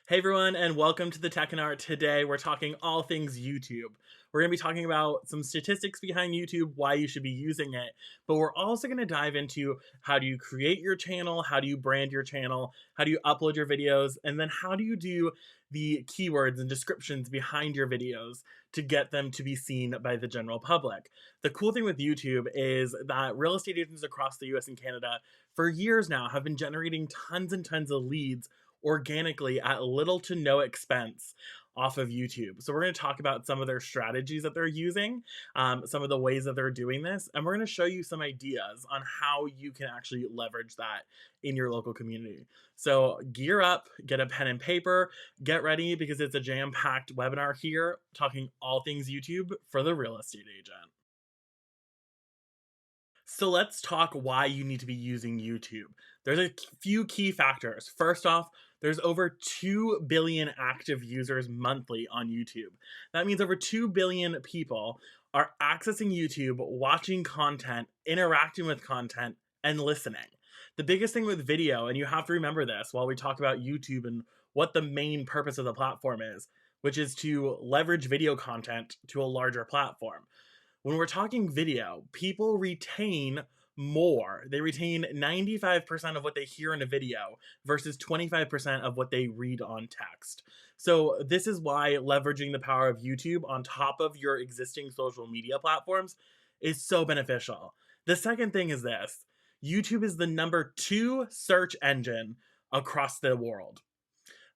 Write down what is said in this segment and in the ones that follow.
Hey everyone, and welcome to the Techinar. Today we're talking all things YouTube. We're going to be talking about some statistics behind YouTube, why you should be using it, but we're also going to dive into how do you create your channel, how do you brand your channel, how do you upload your videos, and then how do you do the keywords and descriptions behind your videos to get them to be seen by the general public. The cool thing with YouTube is that real estate agents across the US and Canada for years now have been generating tons and tons of leads organically at little to no expense off of YouTube. So we're going to talk about some of their strategies that they're using, some of the ways that they're doing this, and we're going to show you some ideas on how you can actually leverage that in your local community. So gear up, get a pen and paper, get ready because it's a jam-packed webinar here talking all things YouTube for the real estate agent. So let's talk why you need to be using YouTube. There's a few key factors. First off, there's over 2 billion active users monthly on YouTube. That means over 2 billion people are accessing YouTube, watching content, interacting with content, and listening. The biggest thing with video, and you have to remember this while we talk about YouTube and what the main purpose of the platform is, which is to leverage video content to a larger platform. When we're talking video, people retain more. They retain 95% of what they hear in a video versus 25% of what they read on text. So this is why leveraging the power of YouTube on top of your existing social media platforms is so beneficial. The second thing is this. YouTube is the #2 search engine across the world,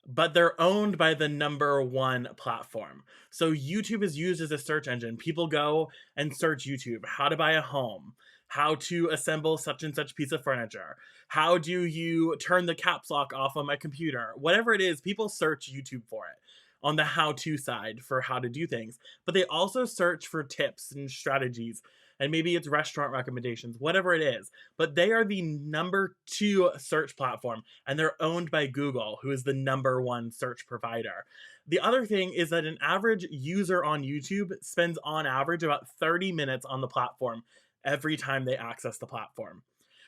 but they're owned by the #1 platform. So YouTube is used as a search engine. People go and search YouTube, how to buy a home, how to assemble such and such piece of furniture, how do you turn the caps lock off on my computer, whatever it is, people search YouTube for it on the how-to side for how to do things. But they also search for tips and strategies, and maybe it's restaurant recommendations, whatever it is. But they are the #2 search platform, and they're owned by Google, who is the #1 search provider. The other thing is that an average user on YouTube spends on average about 30 minutes on the platform every time they access the platform.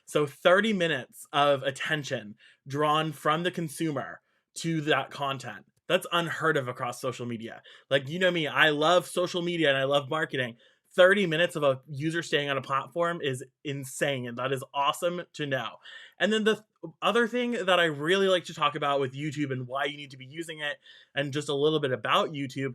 So 30 minutes of attention drawn from the consumer to that content. That's unheard of across social media. Like, you know me, I love social media and I love marketing. 30 minutes of a user staying on a platform is insane, and that is awesome to know. And then the other thing that I really like to talk about with YouTube and why you need to be using it, and just a little bit about YouTube,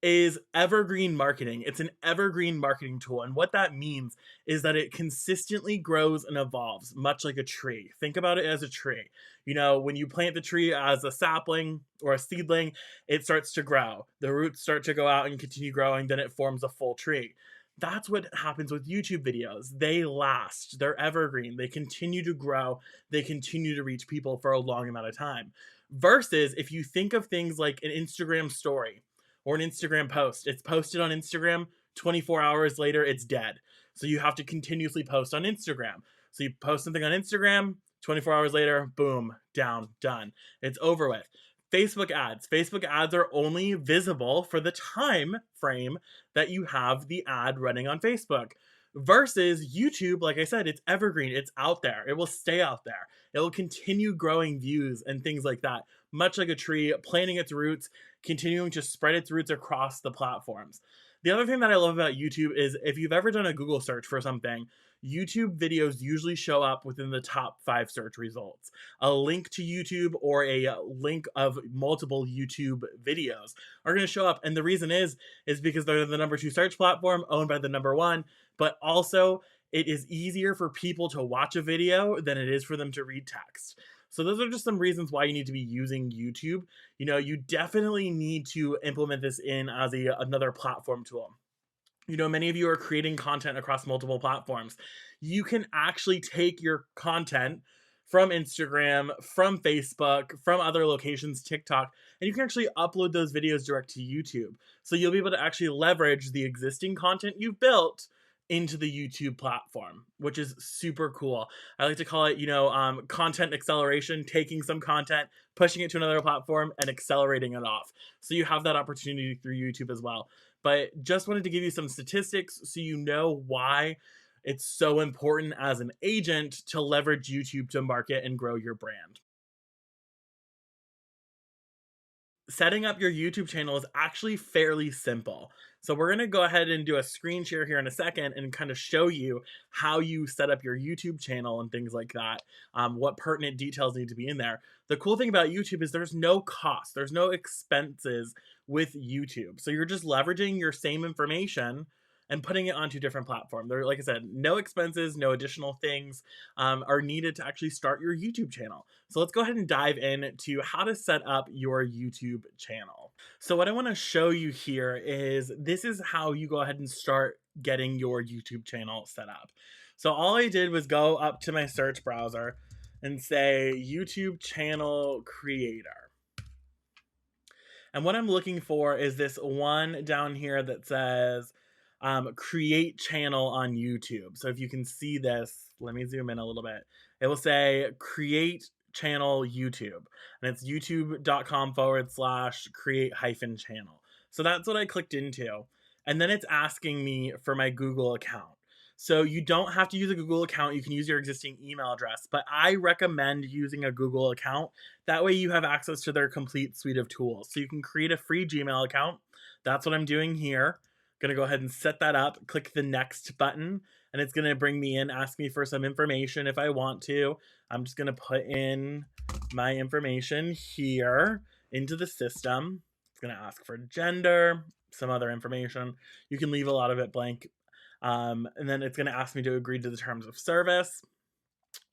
is evergreen marketing. It's an evergreen marketing tool. And what that means is that it consistently grows and evolves, much like a tree. Think about it as a tree. You know, when you plant the tree as a sapling or a seedling, it starts to grow. The roots start to go out and continue growing, then it forms a full tree. That's what happens with YouTube videos. They last, they're evergreen, they continue to grow, they continue to reach people for a long amount of time. Versus if you think of things like an Instagram story or an Instagram post, it's posted on Instagram, 24 hours later, it's dead. So you have to continuously post on Instagram. So you post something on Instagram, 24 hours later, boom, down, done. It's over with. Facebook ads. Facebook ads are only visible for the time frame that you have the ad running on Facebook. Versus YouTube, like I said, it's evergreen. It's out there. It will stay out there. It will continue growing views and things like that, much like a tree, planting its roots, continuing to spread its roots across the platforms. The other thing that I love about YouTube is if you've ever done a Google search for something, YouTube videos usually show up within the top 5 search results. A link to YouTube or a link of multiple YouTube videos are going to show up. And the reason is because they're the #2 search platform owned by the #1, but also it is easier for people to watch a video than it is for them to read text. So those are just some reasons why you need to be using YouTube. You know, you definitely need to implement this in as another platform tool. You know, many of you are creating content across multiple platforms. You can actually take your content from Instagram, from Facebook, from other locations, TikTok, and you can actually upload those videos direct to YouTube. So you'll be able to actually leverage the existing content you've built into the YouTube platform, which is super cool. I like to call it, content acceleration, taking some content, pushing it to another platform, and accelerating it off. So you have that opportunity through YouTube as well. But just wanted to give you some statistics so you know why it's so important as an agent to leverage YouTube to market and grow your brand. setting up your YouTube channel is actually fairly simple. So we're going to go ahead and do a screen share here in a second and kind of show you how you set up your YouTube channel and things like that. What pertinent details need to be in there. The cool thing about YouTube is there's no cost, there's no expenses with YouTube. So you're just leveraging your same information and putting it onto different platforms. There, like I said, no expenses, no additional things are needed to actually start your YouTube channel. So let's go ahead and dive into how to set up your YouTube channel. So what I want to show you here is this is how you go ahead and start getting your YouTube channel set up. So all I did was go up to my search browser and say YouTube channel creator. And what I'm looking for is this one down here that says create channel on YouTube. So if you can see this, let me zoom in a little bit. It will say create channel YouTube, and it's youtube.com/create-channel. So that's what I clicked into. And then it's asking me for my Google account. So you don't have to use a Google account. You can use your existing email address, but I recommend using a Google account. That way you have access to their complete suite of tools. So you can create a free Gmail account. That's what I'm doing here. Going to go ahead and set that up, click the next button, and it's going to bring me in, ask me for some information if I want to. I'm just going to put in my information here into the system. It's going to ask for gender, some other information. You can leave a lot of it blank. And then it's going to ask me to agree to the terms of service.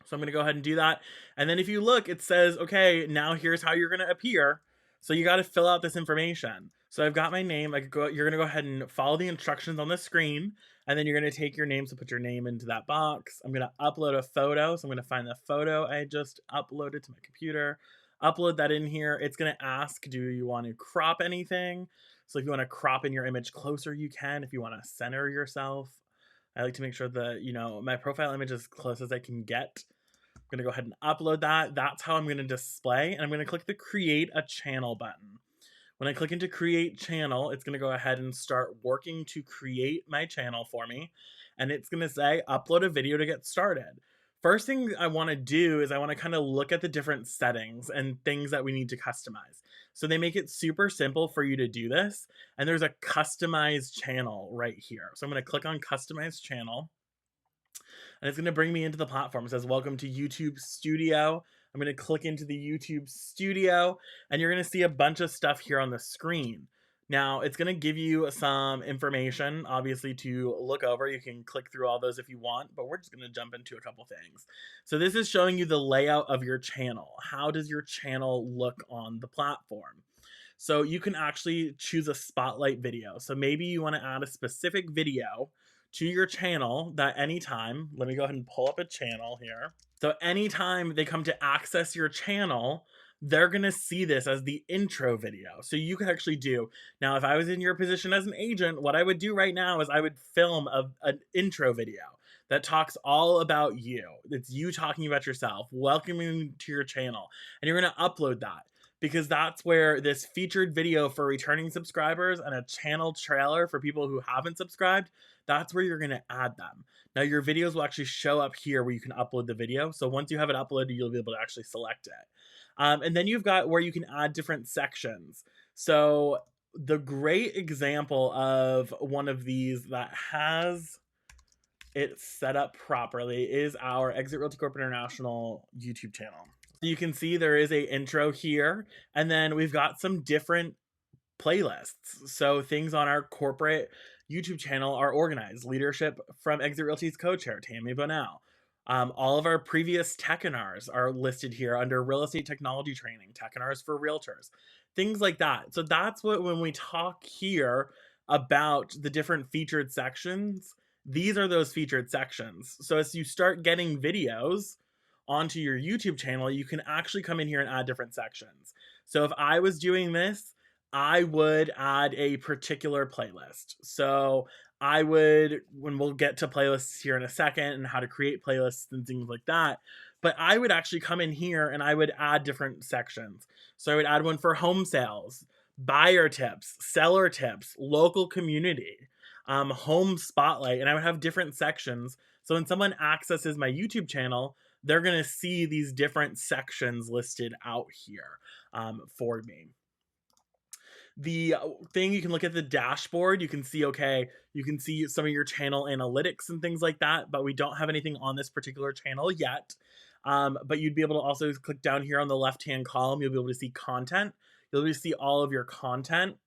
So I'm going to go ahead and do that. And then if you look, it says, okay, now here's how you're going to appear. So you got to fill out this information. So I've got my name. You're going to go ahead and follow the instructions on the screen. And then you're going to take your name. So put your name into that box. I'm going to upload a photo. So I'm going to find the photo I just uploaded to my computer. Upload that in here. It's going to ask, do you want to crop anything? So if you want to crop in your image closer, you can. If you want to center yourself, I like to make sure that, my profile image is as close as I can get. I'm going to go ahead and upload that. That's how I'm going to display. And I'm going to click the create a channel button. When I click into create channel, it's going to go ahead and start working to create my channel for me. And it's going to say upload a video to get started. First thing I want to do is I want to kind of look at the different settings and things that we need to customize. So they make it super simple for you to do this. And there's a customized channel right here. So I'm going to click on customize channel. And it's going to bring me into the platform. It says, welcome to YouTube Studio. I'm going to click into the YouTube Studio, and you're going to see a bunch of stuff here on the screen. Now, it's going to give you some information, obviously, to look over. You can click through all those if you want, but we're just going to jump into a couple things. So this is showing you the layout of your channel. How does your channel look on the platform? So you can actually choose a spotlight video. So maybe you want to add a specific video to your channel that anytime, let me go ahead and pull up a channel here. So anytime they come to access your channel, they're going to see this as the intro video. So you can actually do, now if I was in your position as an agent, what I would do right now is I would film an intro video that talks all about you. It's you talking about yourself, welcoming you to your channel, and you're going to upload that. Because that's where this featured video for returning subscribers and a channel trailer for people who haven't subscribed, that's where you're going to add them. Now your videos will actually show up here where you can upload the video. So once you have it uploaded, you'll be able to actually select it. And then you've got where you can add different sections. So the great example of one of these that has it set up properly is our Exit Realty Corp International YouTube channel. So you can see there is a intro here, and then we've got some different playlists. So things on our corporate YouTube channel are organized. Leadership from Exit Realty's co-chair, Tammy Bonell. All of our previous Techinars are listed here under real estate technology training, Techinars for realtors, things like that. So that's what, when we talk here about the different featured sections, these are those featured sections. So as you start getting videos onto your YouTube channel, you can actually come in here and add different sections. So if I was doing this, I would add a particular playlist. So I would, when we'll get to playlists here in a second and how to create playlists and things like that, but I would actually come in here and I would add different sections. So I would add one for home sales, buyer tips, seller tips, local community, home spotlight, and I would have different sections. So when someone accesses my YouTube channel, they're going to see these different sections listed out here for me. The thing, you can look at the dashboard, you can see, okay, you can see some of your channel analytics and things like that, but we don't have anything on this particular channel yet. But you'd be able to also click down here on the left-hand column, you'll be able to see content. You'll be able to see all of your content,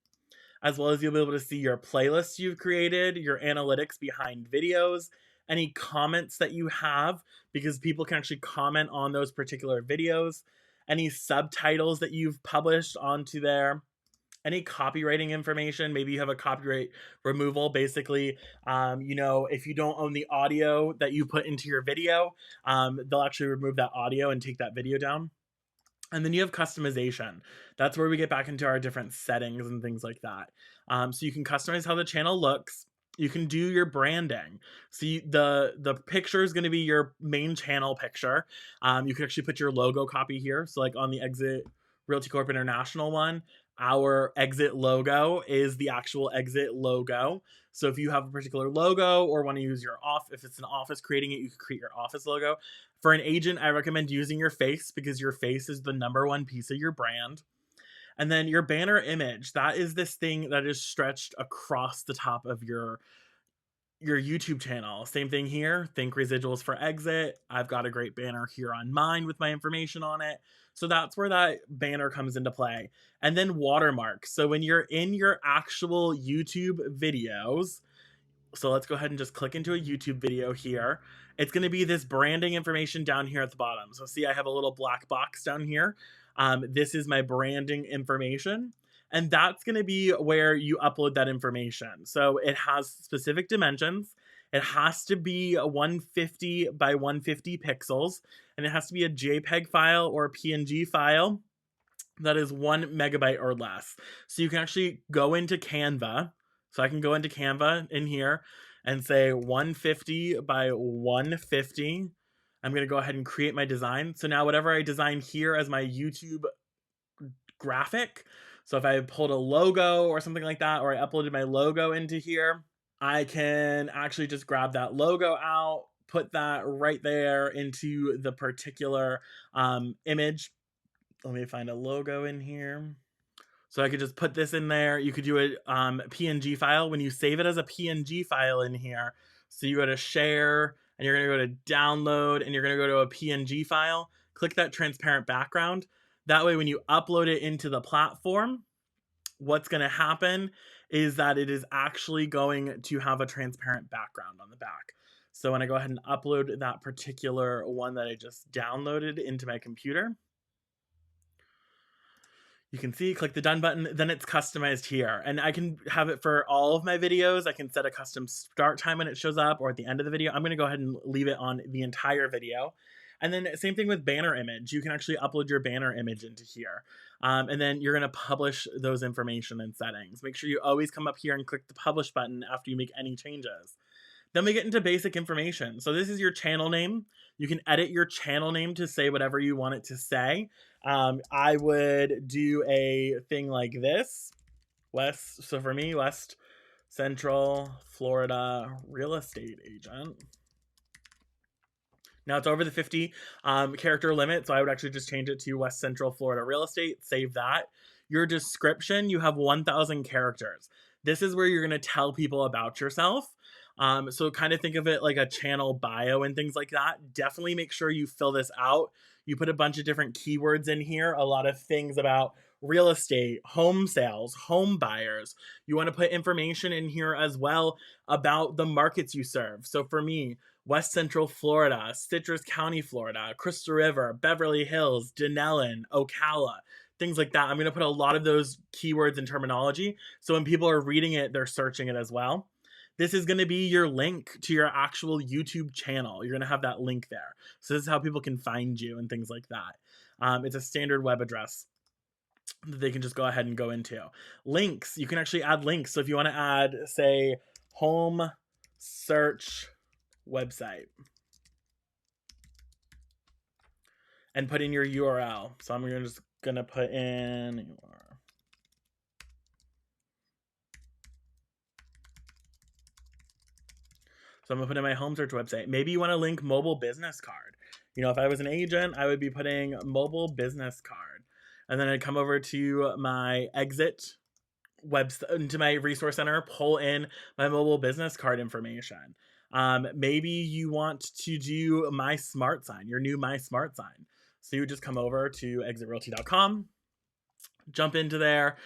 as well as you'll be able to see your playlists you've created, your analytics behind videos, any comments that you have, because people can actually comment on those particular videos, any subtitles that you've published onto there, any copywriting information. Maybe you have a copyright removal. Basically, if you don't own the audio that you put into your video, they'll actually remove that audio and take that video down. And then you have customization. That's where we get back into our different settings and things like that. So you can customize how the channel looks. You can do your branding. So the picture is going to be your main channel picture. You can actually put your logo copy here. So like on the Exit Realty Corp International one, our exit logo is the actual exit logo. So if you have a particular logo or want to use your if it's an office creating it, you can create your office logo. For an agent, I recommend using your face, because your face is the #1 piece of your brand. And then your banner image, that is this thing that is stretched across the top of your YouTube channel. Same thing here. Think residuals for exit. I've got a great banner here on mine with my information on it. So that's where that banner comes into play. And then watermarks. So when you're in your actual YouTube videos, so let's go ahead and just click into a YouTube video here. It's going to be this branding information down here at the bottom. So see, I have a little black box down here. This is my branding information. And that's going to be where you upload that information. So it has specific dimensions. It has to be a 150 by 150 pixels. And it has to be a JPEG file or a PNG file that is 1 megabyte or less. So you can actually go into Canva. So I can go into Canva in here and say 150 by 150. I'm going to go ahead and create my design. So now whatever I design here as my YouTube graphic, so if I pulled a logo or something like that, or I uploaded my logo into here, I can actually just grab that logo out, put that right there into the particular image. Let me find a logo in here. So I could just put this in there. You could do a PNG file. When you save it as a PNG file in here, so you go to share, and you're going to go to download, and you're going to go to a PNG file. Click that transparent background. That way, when you upload it into the platform, what's going to happen is that it is actually going to have a transparent background on the back. So when I go ahead and upload that particular one that I just downloaded into my computer, you can see, click the done button, then it's customized here. And I can have it for all of my videos. I can set a custom start time when it shows up, or at the end of the video. I'm going to go ahead and leave it on the entire video. And then same thing with banner image. You can actually upload your banner image into here. And then you're going to publish those information and settings. Make sure you always come up here and click the publish button after you make any changes. Then we get into basic information. So this is your channel name. You can edit your channel name to say whatever you want it to say. I would do a thing like this. So for me, West Central Florida real estate agent. Now it's over the 50 character limit, so I would actually just change it to West Central Florida real estate, save that. Your description, you have 1,000 characters. This is where you're going to tell people about yourself. So kind of think of it like a channel bio and things like that. Definitely make sure you fill this out. You put a bunch of different keywords in here, a lot of things about real estate, home sales, home buyers. You want to put information in here as well about the markets you serve. So for me, West Central Florida, Citrus County, Florida, Crystal River, Beverly Hills, Denellen, Ocala, things like that. I'm going to put a lot of those keywords and terminology. So when people are reading it, they're searching it as well. This is going to be your link to your actual YouTube channel. You're going to have that link there. So this is how people can find you and things like that. It's a standard web address that they can just go ahead and go into. Links, you can actually add links. So if you want to add, say, home search website, and put in your URL. So I'm just going to put in So I'm going to put in my home search website. Maybe you want to link mobile business card. If I was an agent, I would be putting mobile business card. And then I'd come over to my exit into my resource center, pull in my mobile business card information. Maybe you want to do my smart sign, your new my smart sign. So you would just come over to exitrealty.com, jump into there,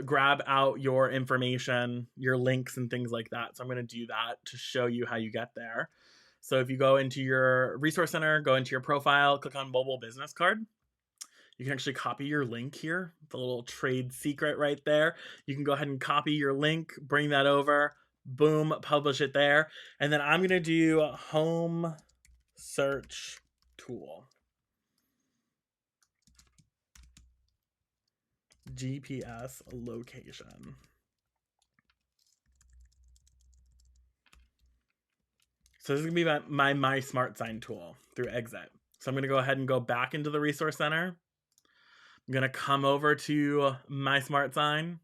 grab out your information, your links and things like that. So I'm going to do that to show you how you get there. So if you go into your resource center, go into your profile, click on mobile business card. You can actually copy your link here, the little trade secret right there. You can go ahead and copy your link, bring that over, boom, publish it there. And then I'm going to do home search tool. GPS location. So this is going to be my smart sign tool through Exit. So I'm going to go ahead and go back into the resource center. I'm going to come over to my smart sign.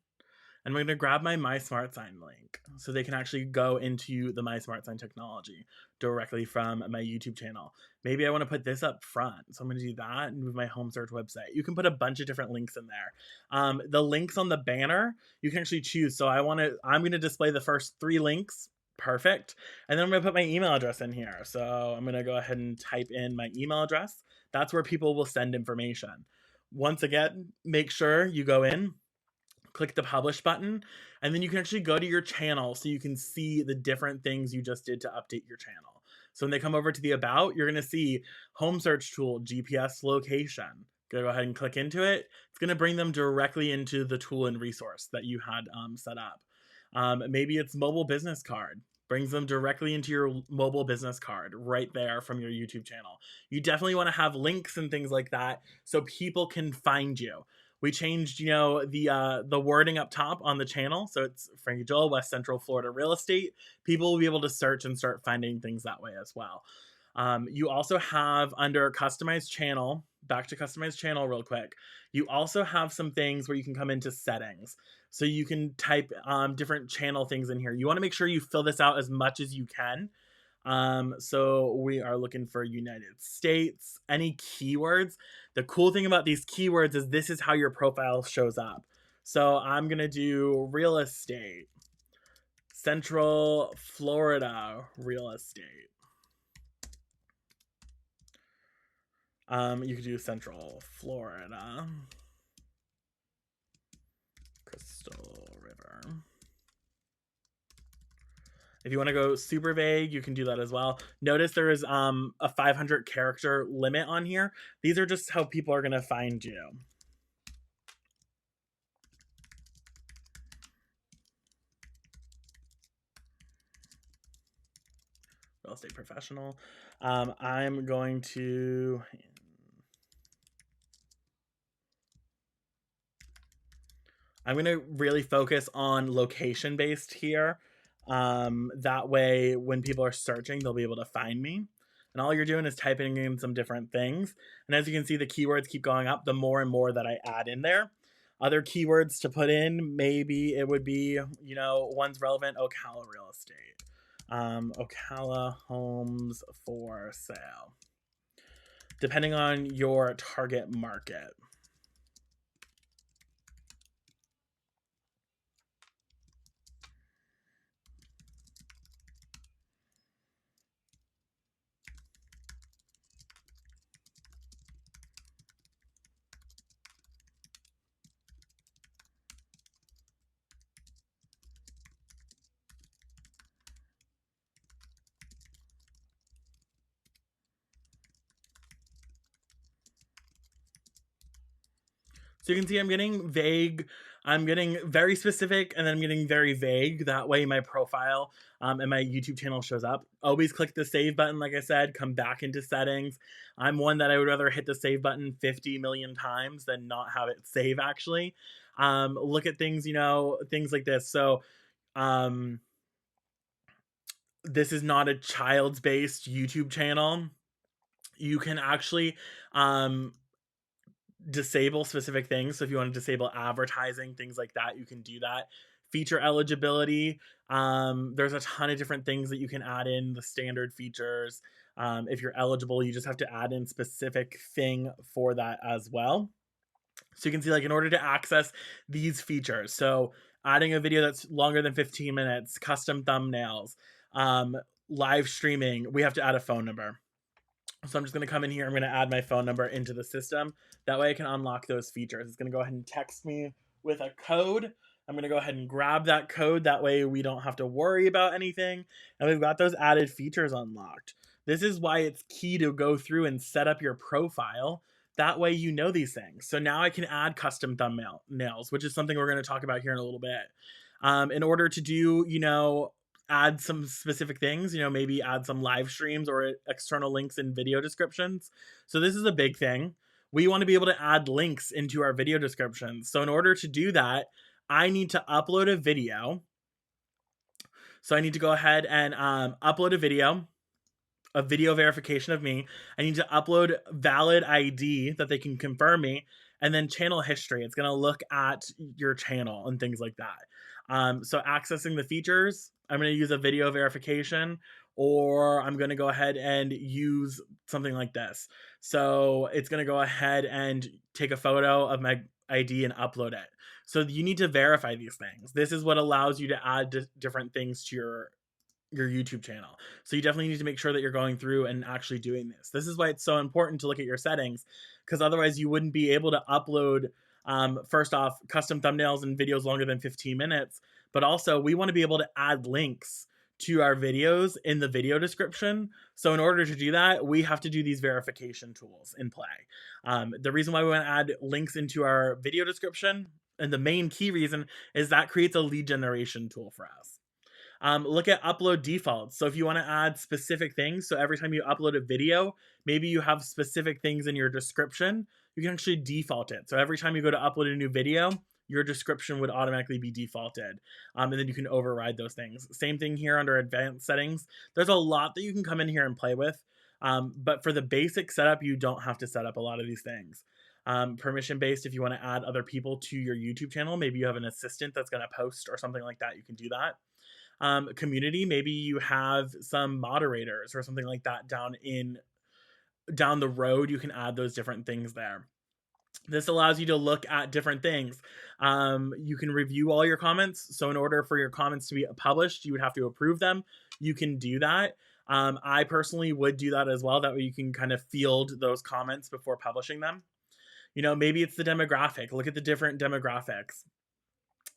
And I'm going to grab my smart sign link so they can actually go into the my smart sign technology directly from my YouTube channel. Maybe I want to put this up front. So I'm going to do that and move my home search website. You can put a bunch of different links in there. The links on the banner, you can actually choose. So I'm going to display the first 3 links. Perfect. And then I'm going to put my email address in here. So I'm going to go ahead and type in my email address. That's where people will send information. Once again, make sure you go in, click the publish button, and then you can actually go to your channel so you can see the different things you just did to update your channel. So when they come over to the about, you're going to see home search tool, GPS location. Go ahead and click into it. It's going to bring them directly into the tool and resource that you had set up. Maybe it's mobile business card. Brings them directly into your mobile business card right there from your YouTube channel. You definitely want to have links and things like that so people can find you. We changed, the wording up top on the channel. So it's Franke Joehl, West Central Florida Real Estate. People will be able to search and start finding things that way as well. You also have under customized channel, back to customized channel real quick. You also have some things where you can come into settings. So you can type different channel things in here. You want to make sure you fill this out as much as you can. So we are looking for United States, any keywords. The cool thing about these keywords is this is how your profile shows up. So I'm going to do real estate, Central Florida real estate. You could do Central Florida, Crystal River. If you want to go super vague, you can do that as well. Notice there is a 500 character limit on here. These are just how people are going to find you. Real estate professional. I'm going to... I'm going to really focus on location based here. That way, when people are searching, they'll be able to find me. And all you're doing is typing in some different things. And as you can see, the keywords keep going up the more and more that I add in there. Other keywords to put in, maybe it would be, one's relevant, Ocala real estate. Ocala homes for sale. Depending on your target market. So you can see I'm getting vague, I'm getting very specific, and then I'm getting very vague. That way my profile and my YouTube channel shows up. Always click the save button, like I said, come back into settings. I'm one that I would rather hit the save button 50 million times than not have it save actually. Look at things, things like this. So this is not a child's based YouTube channel. You can actually disable specific things. So if you want to disable advertising, things like that, you can do that. Feature eligibility. There's a ton of different things that you can add in, the standard features. If you're eligible, you just have to add in specific thing for that as well. So you can see, like, in order to access these features, so adding a video that's longer than 15 minutes, custom thumbnails, live streaming, we have to add a phone number. So I'm just going to come in here. I'm going to add my phone number into the system. That way I can unlock those features. It's going to go ahead and text me with a code. I'm going to go ahead and grab that code. That way we don't have to worry about anything. And we've got those added features unlocked. This is why it's key to go through and set up your profile. That way you know these things. So now I can add custom thumbnails, which is something we're going to talk about here in a little bit. In order to do, add some specific things, maybe add some live streams or external links in video descriptions. So this is a big thing. We want to be able to add links into our video descriptions. So in order to do that, I need to upload a video. So I need to go ahead and upload a video verification of me. I need to upload valid ID that they can confirm me, and then channel history. It's going to look at your channel and things like that. So accessing the features, I'm going to use a video verification, or I'm going to go ahead and use something like this. So it's going to go ahead and take a photo of my ID and upload it. So you need to verify these things. This is what allows you to add different things to your YouTube channel. So you definitely need to make sure that you're going through and actually doing this. This is why it's so important to look at your settings, because otherwise you wouldn't be able to upload, first off, custom thumbnails and videos longer than 15 minutes. But also we want to be able to add links to our videos in the video description. So in order to do that, we have to do these verification tools in play. The reason why we want to add links into our video description, and the main key reason, is that creates a lead generation tool for us. Look at upload defaults. So if you want to add specific things, so every time you upload a video, maybe you have specific things in your description, you can actually default it. So every time you go to upload a new video, your description would automatically be defaulted. And then you can override those things. Same thing here under advanced settings. There's a lot that you can come in here and play with. But for the basic setup, you don't have to set up a lot of these things. Permission based, if you want to add other people to your YouTube channel, maybe you have an assistant that's going to post or something like that, you can do that. Community, maybe you have some moderators or something like that down the road, you can add those different things there. This allows you to look at different things. You can review all your comments. So in order for your comments to be published, you would have to approve them. You can do that. I personally would do that as well. That way you can kind of field those comments before publishing them. Maybe it's the demographic. Look at the different demographics.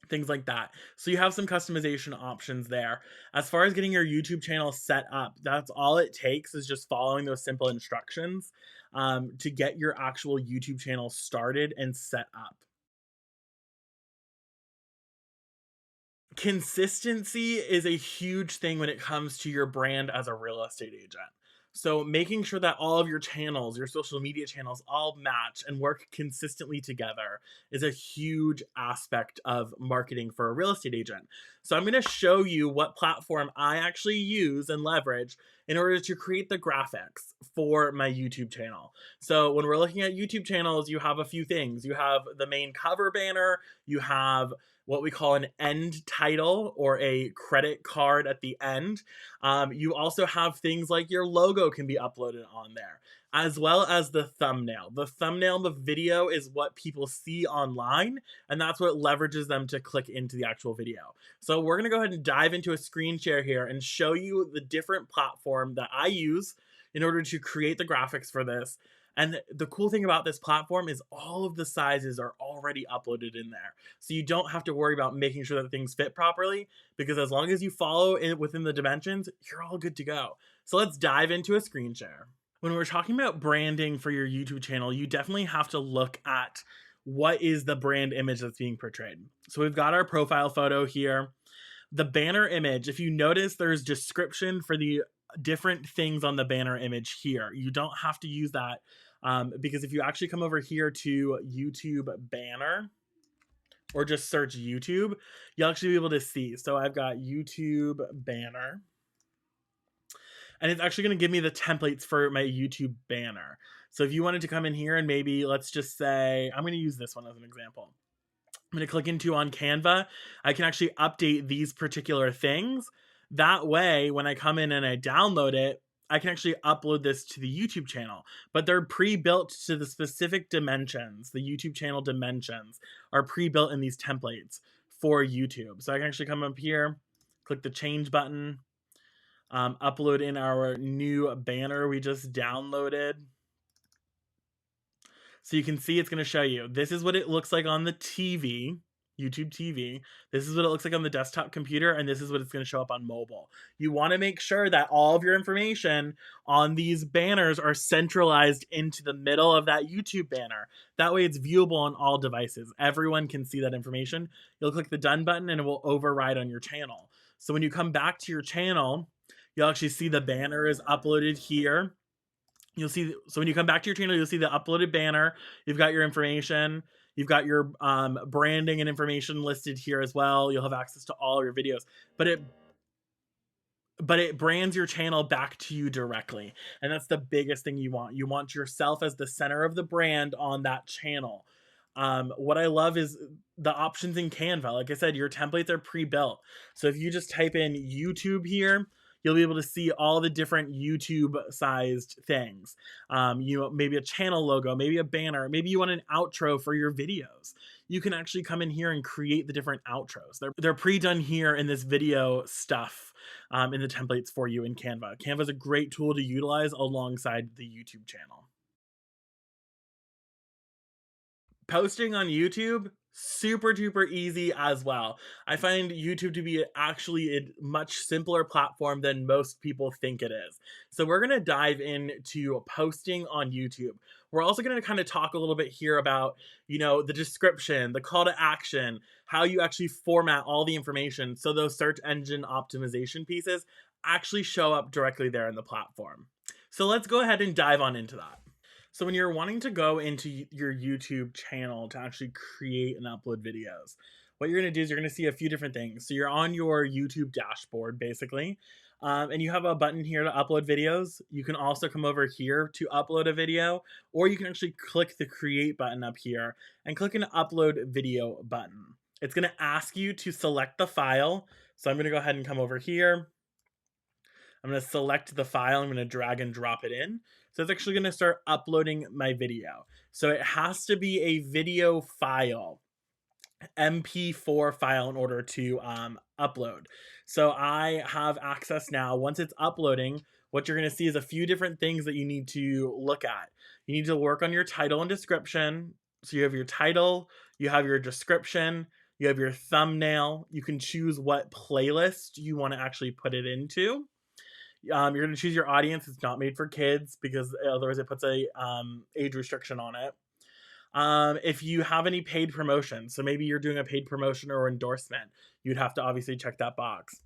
Things like that. So you have some customization options there. As far as getting your YouTube channel set up, that's all it takes, is just following those simple instructions to get your actual YouTube channel started and set up. Consistency is a huge thing when it comes to your brand as a real estate agent. So making sure that all of your channels, your social media channels, all match and work consistently together is a huge aspect of marketing for a real estate agent. So I'm going to show you what platform I actually use and leverage in order to create the graphics for my YouTube channel. So when we're looking at YouTube channels, you have a few things. You have the main cover banner, you have what we call an end title or a credit card at the end. You also have things like your logo can be uploaded on there, as well as the thumbnail. The thumbnail of the video is what people see online, and that's what leverages them to click into the actual video. So we're going to go ahead and dive into a screen share here and show you the different platform that I use in order to create the graphics for this. And the cool thing about this platform is all of the sizes are already uploaded in there. So you don't have to worry about making sure that things fit properly, because as long as you follow it within the dimensions, you're all good to go. So let's dive into a screen share. When we're talking about branding for your YouTube channel, you definitely have to look at what is the brand image that's being portrayed. So we've got our profile photo here. The banner image, if you notice, there's description for the different things on the banner image here. You don't have to use that because if you actually come over here to YouTube banner or just search YouTube, you'll actually be able to see. So I've got YouTube banner, and it's actually going to give me the templates for my YouTube banner. So if you wanted to come in here and maybe, let's just say, I'm going to use this one as an example. I'm going to click into on Canva. I can actually update these particular things. That way, when I come in and I download it, I can actually upload this to the YouTube channel, but they're pre-built to the specific dimensions. The YouTube channel dimensions are pre-built in these templates for YouTube. So I can actually come up here, click the change button, upload in our new banner we just downloaded. So you can see it's going to show you. This is what it looks like on the TV, YouTube TV. This is what it looks like on the desktop computer, and this is what it's going to show up on mobile. You want to make sure that all of your information on these banners are centralized into the middle of that YouTube banner. That way it's viewable on all devices. Everyone can see that information. You'll click the done button and it will override on your channel. So when you come back to your channel, you'll actually see the banner is uploaded here. You'll see, so when you come back to your channel, you'll see the uploaded banner. You've got your information. You've got your branding and information listed here as well. You'll have access to all your videos, but it brands your channel back to you directly. And that's the biggest thing you want. You want yourself as the center of the brand on that channel. What I love is the options in Canva. Like I said, your templates are pre-built. So if you just type in YouTube here, you'll be able to see all the different YouTube sized things. Maybe a channel logo, maybe a banner, maybe you want an outro for your videos. You can actually come in here and create the different outros. They're pre-done here in this video stuff in the templates for you in Canva. Canva is a great tool to utilize alongside the YouTube channel. Posting on YouTube, super duper easy as well. I find YouTube to be actually a much simpler platform than most people think it is. So we're going to dive into posting on YouTube. We're also going to kind of talk a little bit here about, the description, the call to action, how you actually format all the information so those search engine optimization pieces actually show up directly there in the platform. So let's go ahead and dive on into that. So when you're wanting to go into your YouTube channel to actually create and upload videos, what you're going to do is you're going to see a few different things. So you're on your YouTube dashboard, basically, and you have a button here to upload videos. You can also come over here to upload a video, or you can actually click the create button up here and click an upload video button. It's going to ask you to select the file. So I'm going to go ahead and come over here. I'm going to select the file. I'm going to drag and drop it in. So it's actually going to start uploading my video. So it has to be a video file, MP4 file, in order to upload. So I have access now. Once it's uploading, what you're going to see is a few different things that you need to look at. You need to work on your title and description. So you have your title, you have your description, you have your thumbnail. You can choose what playlist you want to actually put it into. You're going to choose your audience. It's not made for kids because otherwise it puts a age restriction on it. If you have any paid promotions, so maybe you're doing a paid promotion or endorsement, you'd have to obviously check that box.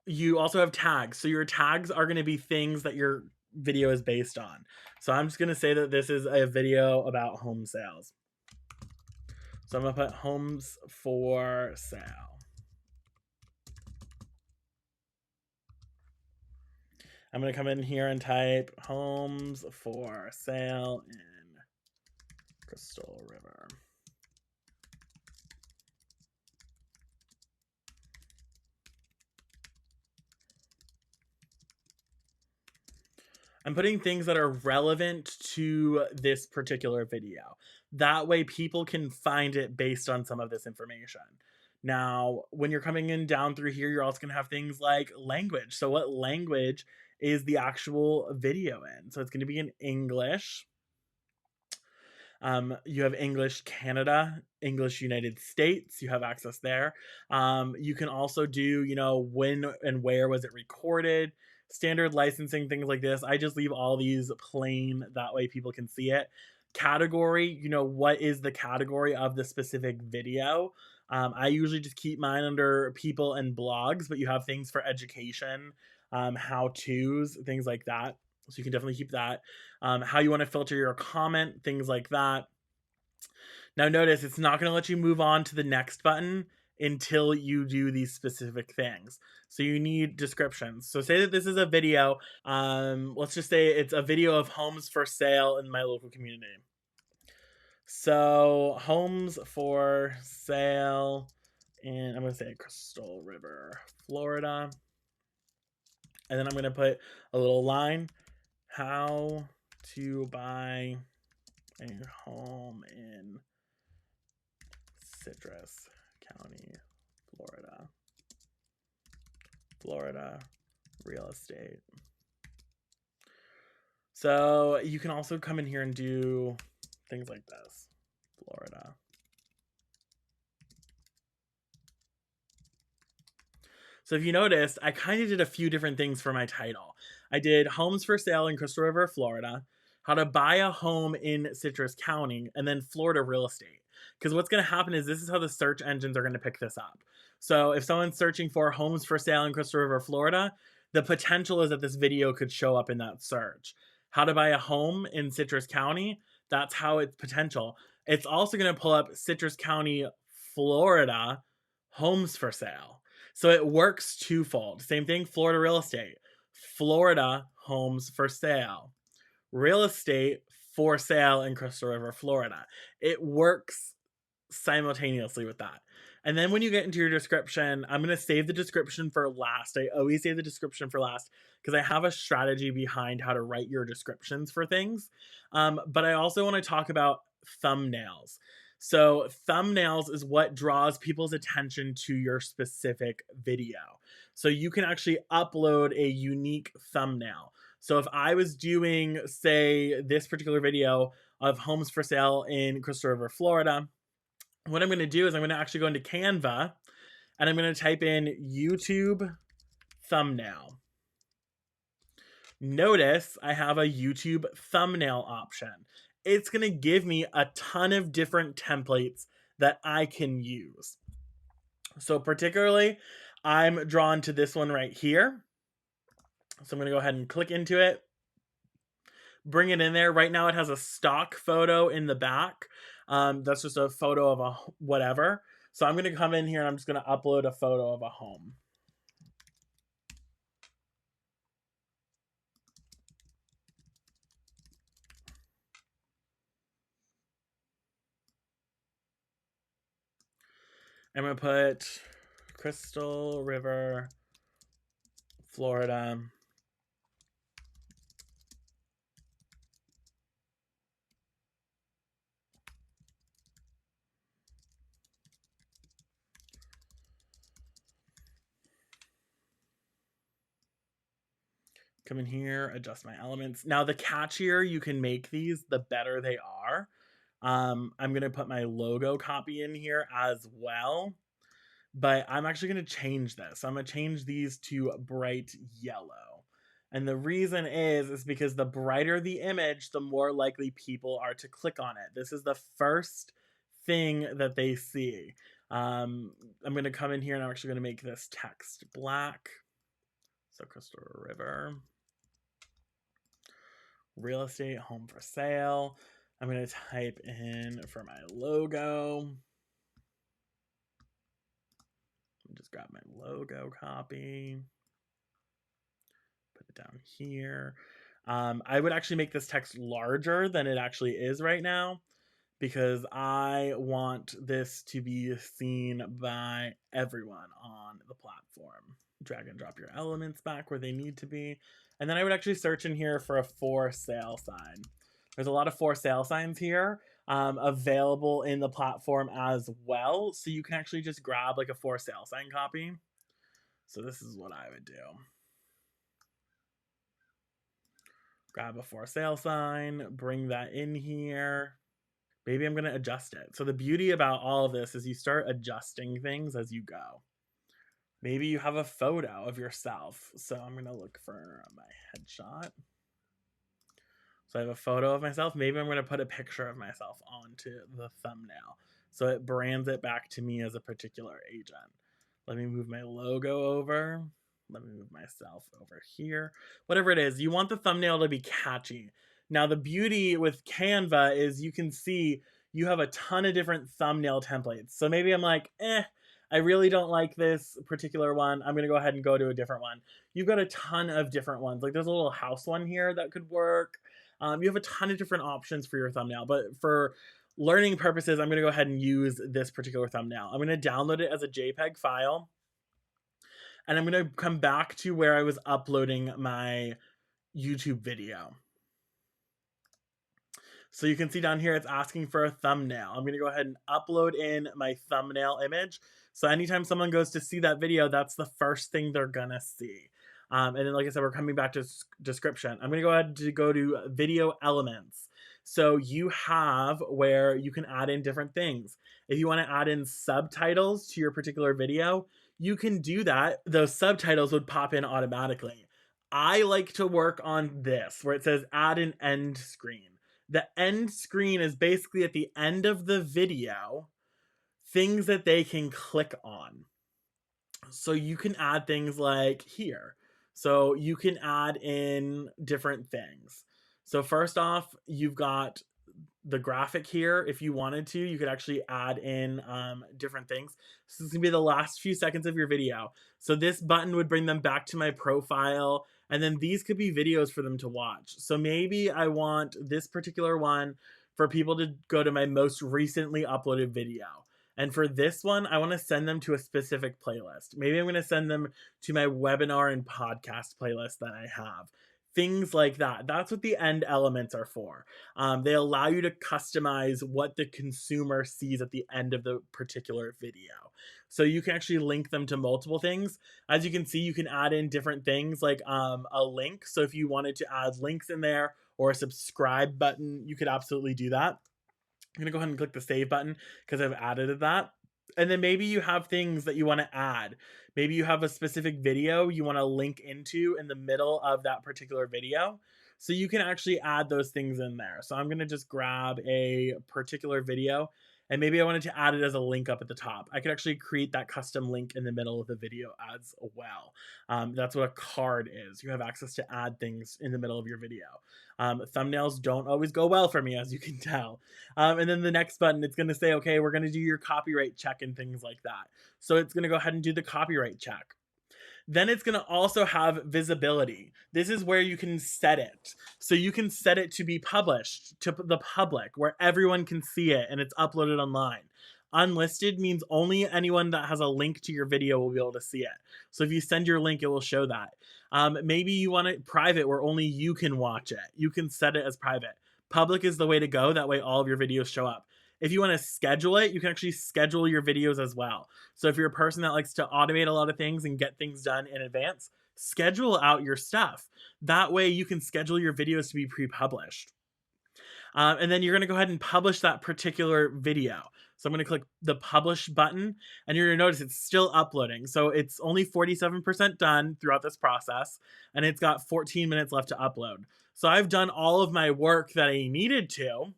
You also have tags. So your tags are going to be things that your video is based on. So I'm just going to say that this is a video about home sales. So I'm going to put homes for sale. I'm going to come in here and type homes for sale in Crystal River. I'm putting things that are relevant to this particular video. That way people can find it based on some of this information. Now, when you're coming in down through here, you're also going to have things like language. So what language is the actual video in? So it's going to be in English. You have English Canada, English United States. You have access there. You can also do, when and where was it recorded, standard licensing, things like this. I just leave all these plain. That way people can see it. Category, what is the category of the specific video? I usually just keep mine under people and blogs, but you have things for education, how-tos, things like that. So you can definitely keep that. How you want to filter your comment, things like that. Now notice it's not going to let you move on to the next button until you do these specific things. So you need descriptions. So say that this is a video. Let's just say it's a video of homes for sale in my local community. So homes for sale in, I'm going to say Crystal River, Florida. And then I'm going to put a little line. How to buy a home in Citrus County, Florida real estate. So you can also come in here and do things like this. Florida. So if you noticed, I kind of did a few different things for my title. I did homes for sale in Crystal River, Florida, how to buy a home in Citrus County, and then Florida real estate. Because what's going to happen is this is how the search engines are going to pick this up. So if someone's searching for homes for sale in Crystal River, Florida, the potential is that this video could show up in that search. How to buy a home in Citrus County, that's how it's potential. It's also going to pull up Citrus County, Florida, homes for sale. So it works twofold. Same thing, Florida real estate. Florida homes for sale. Real estate for sale in Crystal River, Florida. It works simultaneously with that. And then when you get into your description, I'm going to save the description for last. I always save the description for last because I have a strategy behind how to write your descriptions for things. But I also want to talk about thumbnails. So thumbnails is what draws people's attention to your specific video. So you can actually upload a unique thumbnail. So if I was doing, say, this particular video of homes for sale in Crystal River, Florida, what I'm going to do is I'm going to actually go into Canva and I'm going to type in YouTube thumbnail. Notice I have a YouTube thumbnail option. It's going to give me a ton of different templates that I can use. So particularly, I'm drawn to this one right here. So I'm going to go ahead and click into it. Bring it in there. Right now it has a stock photo in the back. That's just a photo of a whatever. So I'm going to come in here and I'm just going to upload a photo of a home. I'm going to put Crystal River, Florida. Come in here, adjust my elements. Now, the catchier you can make these, the better they are. I'm going to put my logo copy in here as well. But I'm actually going to change this. I'm going to change these to bright yellow. And the reason is because the brighter the image, the more likely people are to click on it. This is the first thing that they see. I'm going to come in here and I'm actually going to make this text black. So Crystal River. Real estate, home for sale. I'm going to type in for my logo. Just grab my logo copy. Put it down here. I would actually make this text larger than it actually is right now because I want this to be seen by everyone on the platform. Drag and drop your elements back where they need to be. And then I would actually search in here for a for sale sign. There's a lot of for sale signs here available in the platform as well. So you can actually just grab like a for sale sign copy. So this is what I would do. Grab a for sale sign, bring that in here. Maybe I'm going to adjust it. So the beauty about all of this is you start adjusting things as you go. Maybe you have a photo of yourself. So I'm going to look for my headshot. So I have a photo of myself. Maybe I'm going to put a picture of myself onto the thumbnail. So it brands it back to me as a particular agent. Let me move my logo over. Let me move myself over here. Whatever it is, you want the thumbnail to be catchy. Now the beauty with Canva is you can see you have a ton of different thumbnail templates. So maybe I'm like, I really don't like this particular one. I'm going to go ahead and go to a different one. You've got a ton of different ones. Like there's a little house one here that could work. You have a ton of different options for your thumbnail. But for learning purposes, I'm going to go ahead and use this particular thumbnail. I'm going to download it as a JPEG file. And I'm going to come back to where I was uploading my YouTube video. So you can see down here, it's asking for a thumbnail. I'm going to go ahead and upload in my thumbnail image. So anytime someone goes to see that video, that's the first thing they're going to see. And then, like I said, we're coming back to description. I'm going to go ahead to go to video elements. So you have where you can add in different things. If you want to add in subtitles to your particular video, you can do that. Those subtitles would pop in automatically. I like to work on this where it says add an end screen. The end screen is basically at the end of the video, things that they can click on. So you can add things like here. So you can add in different things. So first off, you've got the graphic here. If you wanted to, you could actually add in different things. This is gonna be the last few seconds of your video. So this button would bring them back to my profile, and then these could be videos for them to watch. So maybe I want this particular one for people to go to my most recently uploaded video. And for this one, I want to send them to a specific playlist. Maybe I'm going to send them to my webinar and podcast playlist that I have. Things like that. That's what the end elements are for. They allow you to customize what the consumer sees at the end of the particular video. So you can actually link them to multiple things. As you can see, you can add in different things like a link. So if you wanted to add links in there or a subscribe button, you could absolutely do that. I'm going to go ahead and click the save button because I've added that. And then maybe you have things that you want to add. Maybe you have a specific video you want to link into in the middle of that particular video. So you can actually add those things in there. So I'm going to just grab a particular video, and maybe I wanted to add it as a link up at the top. I could actually create that custom link in the middle of the video as well. That's what a card is. You have access to add things in the middle of your video. Thumbnails don't always go well for me, as you can tell. And then the next button, it's going to say, okay, we're going to do your copyright check and things like that. So it's going to go ahead and do the copyright check. Then it's going to also have visibility. This is where you can set it. So you can set it to be published to the public where everyone can see it and it's uploaded online. Unlisted means only anyone that has a link to your video will be able to see it. So if you send your link, it will show that. Maybe you want it private where only you can watch it. You can set it as private. Public is the way to go. That way all of your videos show up. If you want to schedule it, you can actually schedule your videos as well. So if you're a person that likes to automate a lot of things and get things done in advance, schedule out your stuff. That way you can schedule your videos to be pre-published. And then you're going to go ahead and publish that particular video. So I'm going to click the publish button, and you're going to notice it's still uploading. So it's only 47% done throughout this process, and it's got 14 minutes left to upload. So I've done all of my work that I needed to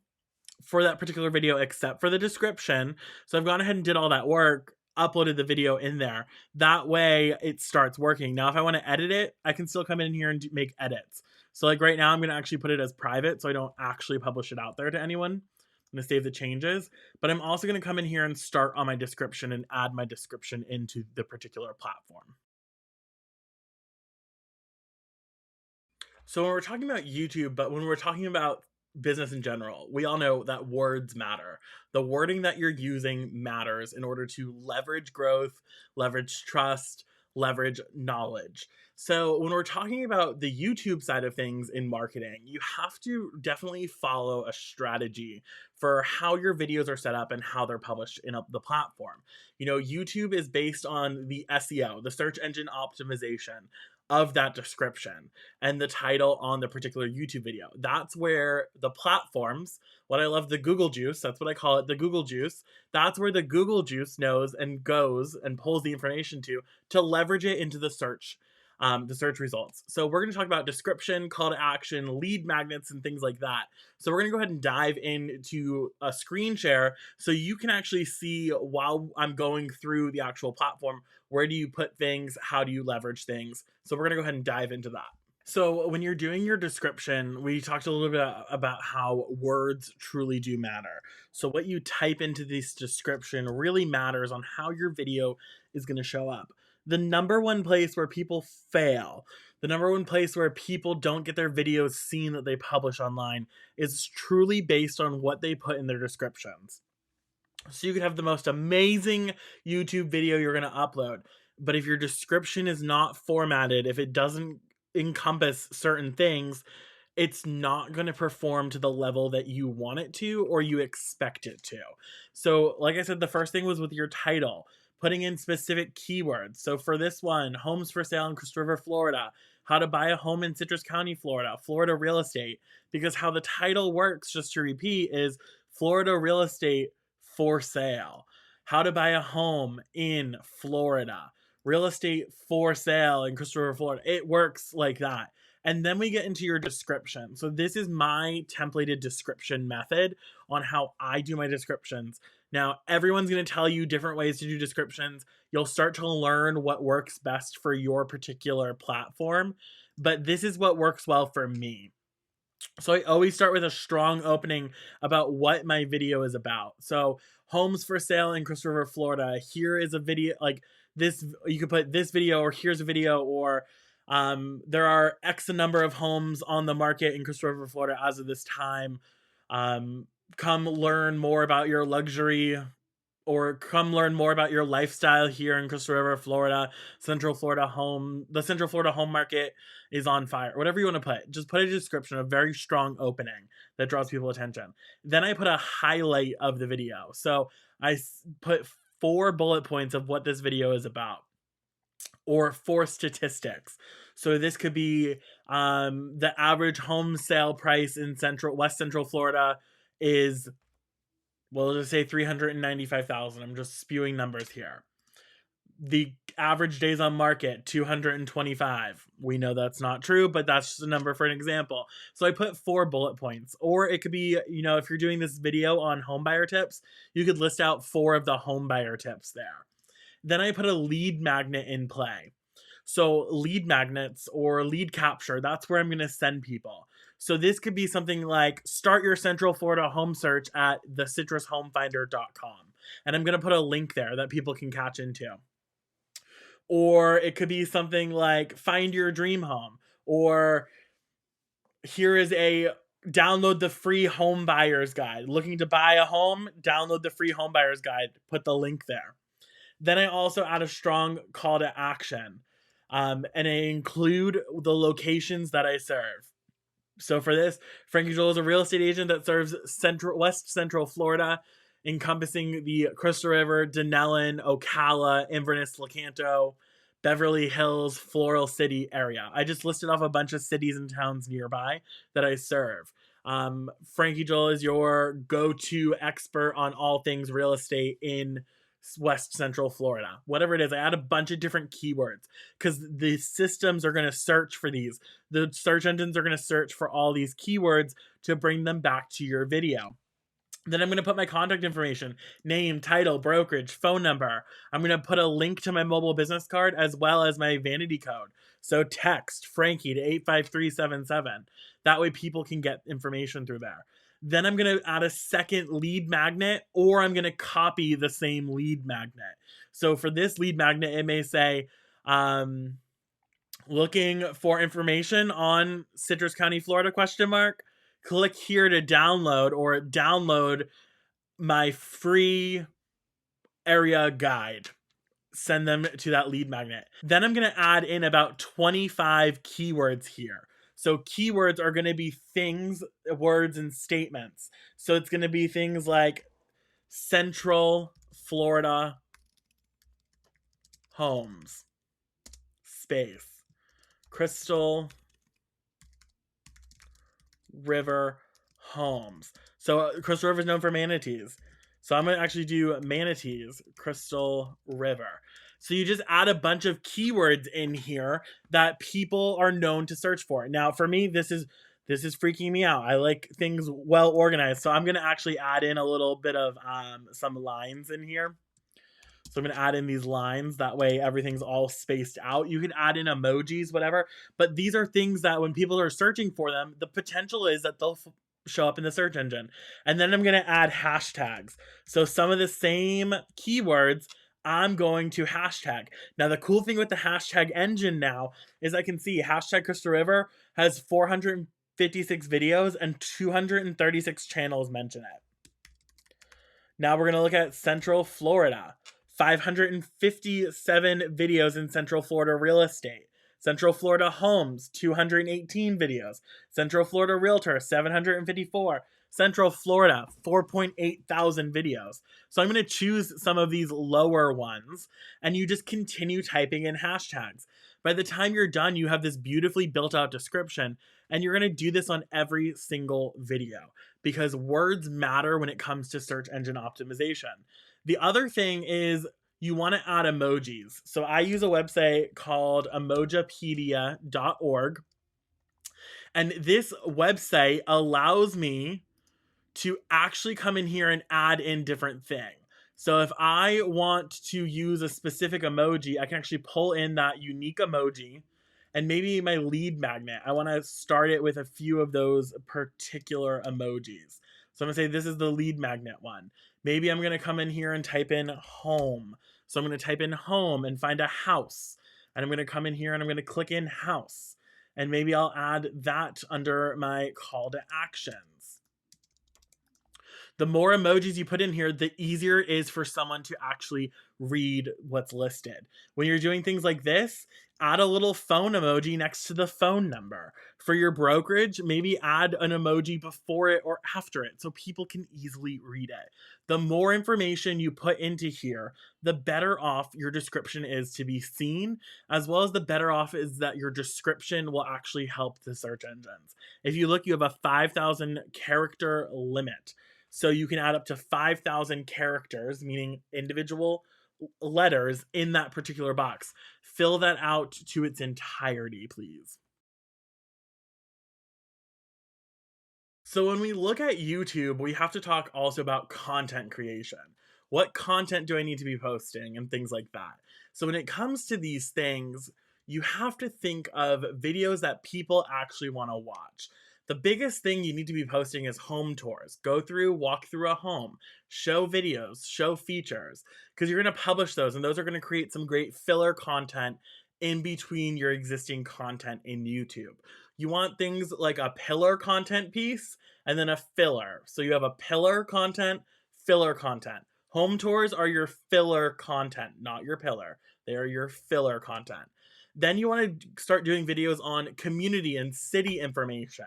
for that particular video except for the description. So I've gone ahead and did all that work, uploaded the video in there. That way it starts working. Now if I want to edit it, I can still come in here and make edits. So like right now I'm going to actually put it as private so I don't actually publish it out there to anyone. I'm going to save the changes, but I'm also going to come in here and start on my description and add my description into the particular platform. So when we're talking about YouTube, but when we're talking about business in general, we all know that words matter. The wording that you're using matters in order to leverage growth, leverage trust, leverage knowledge. So when we're talking about the YouTube side of things in marketing, you have to definitely follow a strategy for how your videos are set up and how they're published in the platform. You know, YouTube is based on the SEO, the search engine optimization of that description and the title on the particular YouTube video. That's where the platforms, what I love, the Google juice, that's what I call it, the Google juice. That's where the Google juice knows and goes and pulls the information to leverage it into the search results. So we're going to talk about description, call to action, lead magnets, and things like that. So we're going to go ahead and dive into a screen share so you can actually see while I'm going through the actual platform, where do you put things? How do you leverage things? So we're going to go ahead and dive into that. So when you're doing your description, we talked a little bit about how words truly do matter. So what you type into this description really matters on how your video is going to show up. The number one place where people fail, the number one place where people don't get their videos seen that they publish online is truly based on what they put in their descriptions. So you could have the most amazing YouTube video you're going to upload, but if your description is not formatted, if it doesn't encompass certain things, it's not going to perform to the level that you want it to or you expect it to. So, like I said, the first thing was with your title, putting in specific keywords. So, for this one, homes for sale in Crystal River, Florida, how to buy a home in Citrus County, Florida, Florida real estate. Because how the title works, just to repeat, is Florida real estate for sale. How to buy a home in Florida, real estate for sale in Crystal River, Florida. It works like that. And then we get into your description. So this is my templated description method on how I do my descriptions. Now, everyone's going to tell you different ways to do descriptions. You'll start to learn what works best for your particular platform, but this is what works well for me. So I always start with a strong opening about what my video is about. So homes for sale in Crystal River, Florida. Here is a video like this. You could put this video or here's a video or there are X number of homes on the market in Crystal River, Florida as of this time. Come learn more about your luxury or come learn more about your lifestyle here in Crystal River, Florida. The Central Florida home market is on fire. Whatever you want to put, just put a description, a very strong opening that draws people attention. Then I put a highlight of the video. So I put 4 bullet points of what this video is about, or 4 statistics. So this could be the average home sale price in West Central Florida is, well, let's just say 395,000. I'm just spewing numbers here. The average days on market, 225. We know that's not true, but that's just a number for an example. So I put 4 bullet points. Or it could be, if you're doing this video on home buyer tips, you could list out 4 of the home buyer tips there. Then I put a lead magnet in play. So lead magnets or lead capture, that's where I'm going to send people. So this could be something like start your Central Florida home search at thecitrushomefindr.com. And I'm going to put a link there that people can catch into. Or it could be something like find your dream home. Or here is a download the free home buyer's guide. Looking to buy a home, download the free home buyer's guide. Put the link there. Then I also add a strong call to action. And I include the locations that I serve. So for this, Franke Joehl is a real estate agent that serves West Central Florida, encompassing the Crystal River, Denellen, Ocala, Inverness, Lecanto, Beverly Hills, Floral City area. I just listed off a bunch of cities and towns nearby that I serve. Franke Joehl is your go-to expert on all things real estate in West Central Florida. Whatever it is, I add a bunch of different keywords because the systems are going to search for these. The search engines are going to search for all these keywords to bring them back to your video. Then I'm going to put my contact information, name, title, brokerage, phone number. I'm going to put a link to my mobile business card as well as my vanity code. So text Franke to 85377. That way people can get information through there. Then I'm going to add a second lead magnet, or I'm going to copy the same lead magnet. So for this lead magnet, it may say, looking for information on Citrus County, Florida, ? Click here to download, or download my free area guide. Send them to that lead magnet. Then I'm going to add in about 25 keywords here. So keywords are going to be things, words, and statements. So it's going to be things like Central Florida homes, space, Crystal River homes. So Crystal River is known for manatees. So I'm going to actually do manatees, Crystal River. So you just add a bunch of keywords in here that people are known to search for. Now, for me, this is freaking me out. I like things well organized. So I'm going to actually add in a little bit of some lines in here. So I'm going to add in these lines. That way everything's all spaced out. You can add in emojis, whatever. But these are things that when people are searching for them, the potential is that they'll show up in the search engine. And then I'm going to add hashtags. So some of the same keywords I'm going to hashtag. Now, the cool thing with the hashtag engine now is I can see hashtag Crystal River has 456 videos and 236 channels mention it. Now we're going to look at Central Florida. 557 videos in Central Florida real estate. Central Florida Homes, 218 videos. Central Florida Realtor, 754. Central Florida, 4.8 thousand videos. So I'm going to choose some of these lower ones, and you just continue typing in hashtags. By the time you're done, you have this beautifully built out description, and you're going to do this on every single video because words matter when it comes to search engine optimization. The other thing is you want to add emojis. So I use a website called emojipedia.org, and this website allows me to actually come in here and add in different things. So if I want to use a specific emoji, I can actually pull in that unique emoji, and maybe my lead magnet, I want to start it with a few of those particular emojis. So I'm going to say this is the lead magnet one. Maybe I'm going to come in here and type in home. So I'm going to type in home and find a house. And I'm going to come in here and I'm going to click in house. And maybe I'll add that under my call to actions. The more emojis you put in here, the easier it is for someone to actually read what's listed. When you're doing things like this, add a little phone emoji next to the phone number. For your brokerage, maybe add an emoji before it or after it so people can easily read it. The more information you put into here, the better off your description is to be seen, as well as the better off is that your description will actually help the search engines. If you look, you have a 5,000 character limit. So you can add up to 5,000 characters, meaning individual letters in that particular box. Fill that out to its entirety, please. So when we look at YouTube, we have to talk also about content creation. What content do I need to be posting and things like that? So when it comes to these things, you have to think of videos that people actually want to watch. The biggest thing you need to be posting is home tours. Go through, walk through a home, show videos, show features, because you're going to publish those, and those are going to create some great filler content in between your existing content in YouTube. You want things like a pillar content piece and then a filler. So you have a pillar content, filler content. Home tours are your filler content, not your pillar. They are your filler content. Then you want to start doing videos on community and city information.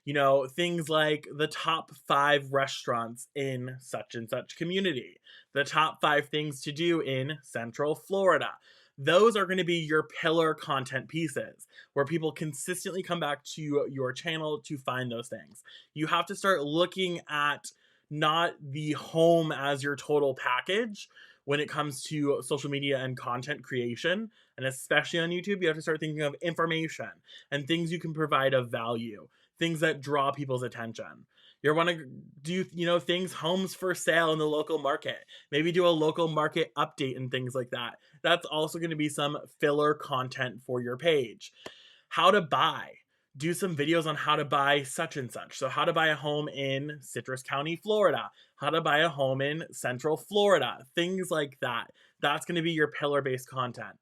You know, things like the top 5 restaurants in such and such community, the top 5 things to do in Central Florida. Those are going to be your pillar content pieces where people consistently come back to your channel to find those things. You have to start looking at not the home as your total package when it comes to social media and content creation. And especially on YouTube, you have to start thinking of information and things you can provide of value, things that draw people's attention. You want to do, things, homes for sale in the local market. Maybe do a local market update and things like that. That's also going to be some filler content for your page. How to buy. Do some videos on how to buy such and such. So how to buy a home in Citrus County, Florida. How to buy a home in Central Florida. Things like that. That's going to be your pillar-based content.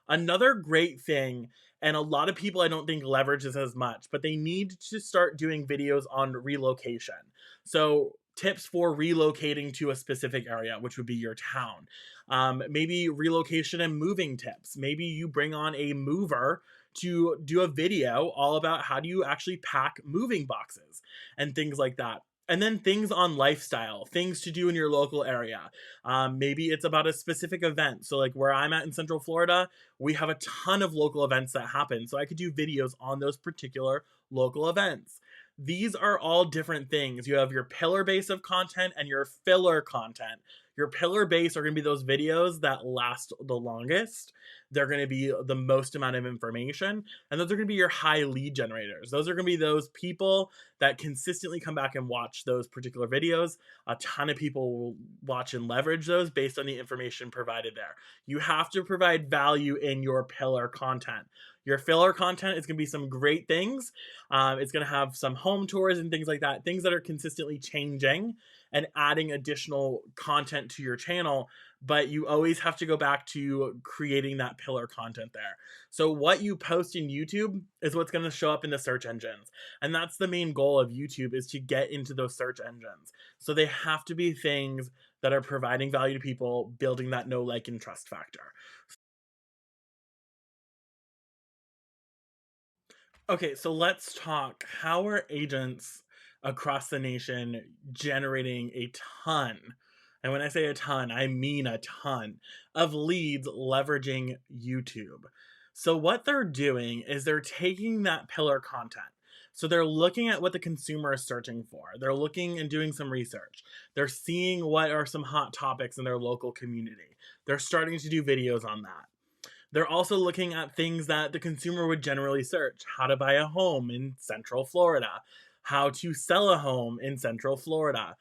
Another great thing, and a lot of people I don't think leverage this as much, but they need to start doing videos on relocation. So tips for relocating to a specific area, which would be your town. Maybe relocation and moving tips. Maybe you bring on a mover to do a video all about how do you actually pack moving boxes and things like that. And then things on lifestyle, things to do in your local area. Maybe it's about a specific event. So like where I'm at in Central Florida, we have a ton of local events that happen. So I could do videos on those particular local events. These are all different things. You have your pillar base of content and your filler content. Your pillar base are going to be those videos that last the longest. They're going to be the most amount of information. And those are going to be your high lead generators. Those are going to be those people that consistently come back and watch those particular videos. A ton of people will watch and leverage those based on the information provided there. You have to provide value in your pillar content. Your filler content is going to be some great things. It's going to have some home tours and things like that, things that are consistently changing and adding additional content to your channel, but you always have to go back to creating that pillar content there. So what you post in YouTube is what's going to show up in the search engines. And that's the main goal of YouTube, is to get into those search engines. So they have to be things that are providing value to people, building that know, like, and trust factor. Okay, so let's talk. How are agents across the nation generating a ton? And when I say a ton, I mean a ton of leads leveraging YouTube. So, what they're doing is they're taking that pillar content. So, they're looking at what the consumer is searching for. They're looking and doing some research. They're seeing what are some hot topics in their local community. They're starting to do videos on that. They're also looking at things that the consumer would generally search: how to buy a home in Central Florida, how to sell a home in Central Florida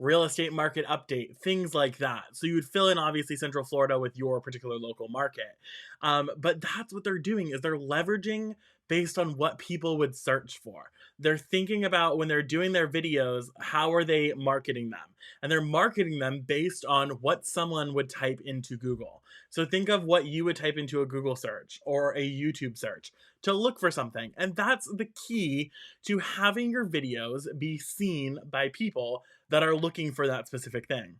real estate market update, things like that. So you would fill in obviously Central Florida with your particular local market. But that's what they're doing is they're leveraging based on what people would search for. They're thinking about when they're doing their videos, how are they marketing them? And they're marketing them based on what someone would type into Google. So think of what you would type into a Google search or a YouTube search to look for something. And that's the key to having your videos be seen by people that are looking for that specific thing.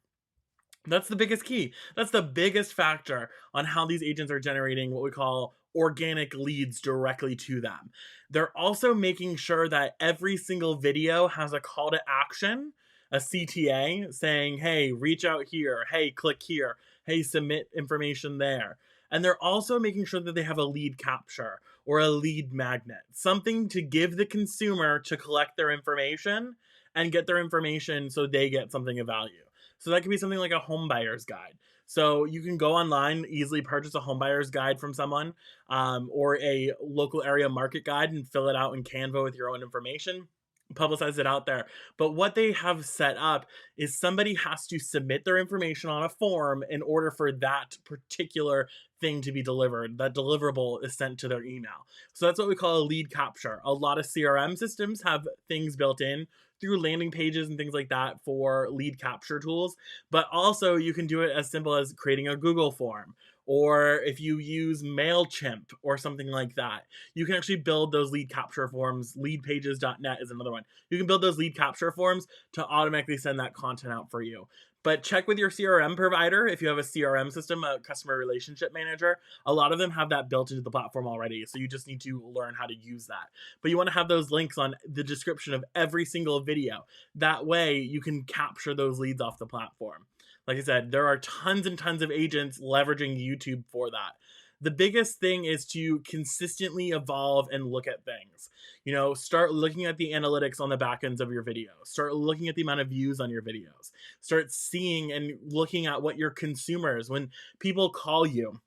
That's the biggest key. That's the biggest factor on how these agents are generating what we call organic leads directly to them. They're also making sure that every single video has a call to action, a CTA saying, hey, reach out here, hey, click here, hey, submit information there. And they're also making sure that they have a lead capture or a lead magnet, something to give the consumer to collect their information and get their information so they get something of value. So that could be something like a home buyer's guide. So you can go online, easily purchase a home buyer's guide from someone, or a local area market guide and fill it out in Canva with your own information, publicize it out there. But what they have set up is somebody has to submit their information on a form in order for that particular thing to be delivered. That deliverable is sent to their email. So that's what we call a lead capture. A lot of CRM systems have things built in through landing pages and things like that for lead capture tools. But also, you can do it as simple as creating a Google form. Or if you use MailChimp or something like that, you can actually build those lead capture forms. Leadpages.net is another one. You can build those lead capture forms to automatically send that content out for you. But check with your CRM provider if you have a CRM system, a customer relationship manager. A lot of them have that built into the platform already. So you just need to learn how to use that. But you want to have those links on the description of every single video. That way you can capture those leads off the platform. Like I said, there are tons and tons of agents leveraging YouTube for that. The biggest thing is to consistently evolve and look at things. You know, start looking at the analytics on the back ends of your videos. Start looking at the amount of views on your videos. Start seeing and looking at what your consumers, when people call you,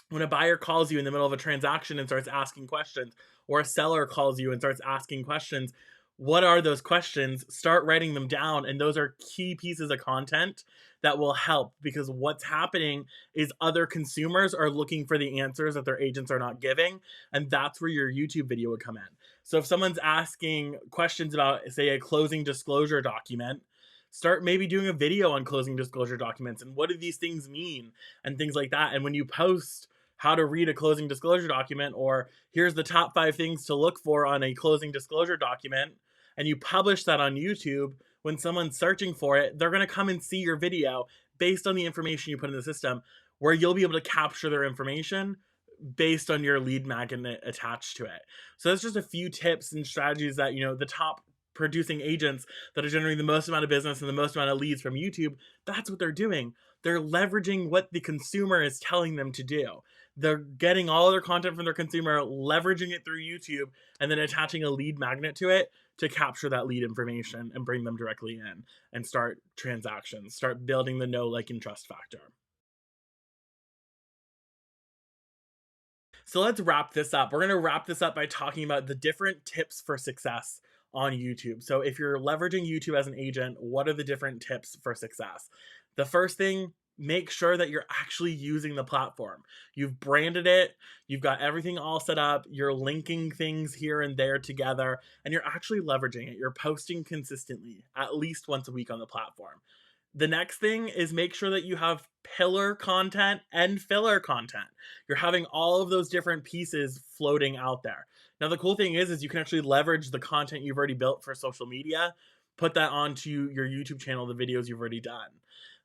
when a buyer calls you in the middle of a transaction and starts asking questions, or a seller calls you and starts asking questions, what are those questions? Start writing them down. And those are key pieces of content that will help, because what's happening is other consumers are looking for the answers that their agents are not giving. And that's where your YouTube video would come in. So if someone's asking questions about, say, a closing disclosure document, start maybe doing a video on closing disclosure documents and what do these things mean and things like that. And when you post how to read a closing disclosure document, or here's the top 5 things to look for on a closing disclosure document, and you publish that on YouTube, when someone's searching for it, they're going to come and see your video based on the information you put in the system, where you'll be able to capture their information based on your lead magnet attached to it. So that's just a few tips and strategies that, you know, the top producing agents that are generating the most amount of business and the most amount of leads from YouTube, that's what they're doing. They're leveraging what the consumer is telling them to do. They're getting all their content from their consumer, leveraging it through YouTube, and then attaching a lead magnet to it to capture that lead information and bring them directly in and start transactions, start building the know, like, and trust factor. So let's wrap this up. We're going to wrap this up by talking about the different tips for success on YouTube. So if you're leveraging YouTube as an agent, what are the different tips for success? The first thing, make sure that you're actually using the platform. You've branded it, you've got everything all set up, you're linking things here and there together, and you're actually leveraging it. You're posting consistently, at least once a week on the platform. The next thing is make sure that you have pillar content and filler content. You're having all of those different pieces floating out there. Now, the cool thing is you can actually leverage the content you've already built for social media put that onto your YouTube channel, the videos you've already done.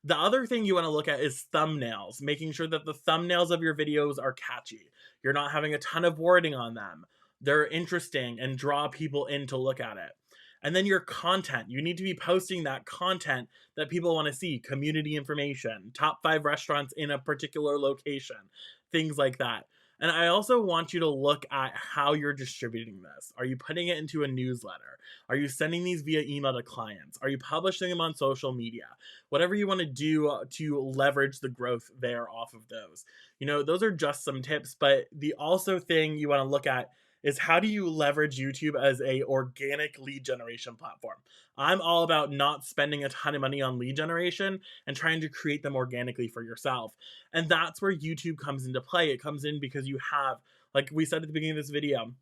The other thing you want to look at is thumbnails, making sure that the thumbnails of your videos are catchy. You're not having a ton of wording on them. They're interesting and draw people in to look at it. And then your content. You need to be posting that content that people want to see. Community information, top 5 restaurants in a particular location, things like that. And I also want you to look at how you're distributing this. Are you putting it into a newsletter? Are you sending these via email to clients? Are you publishing them on social media? Whatever you want to do to leverage the growth there off of those. Those are just some tips, but the also thing you want to look at is how do you leverage YouTube as a organic lead generation platform? I'm all about not spending a ton of money on lead generation and trying to create them organically for yourself. And that's where YouTube comes into play. It comes in because you have, like we said at the beginning of this video,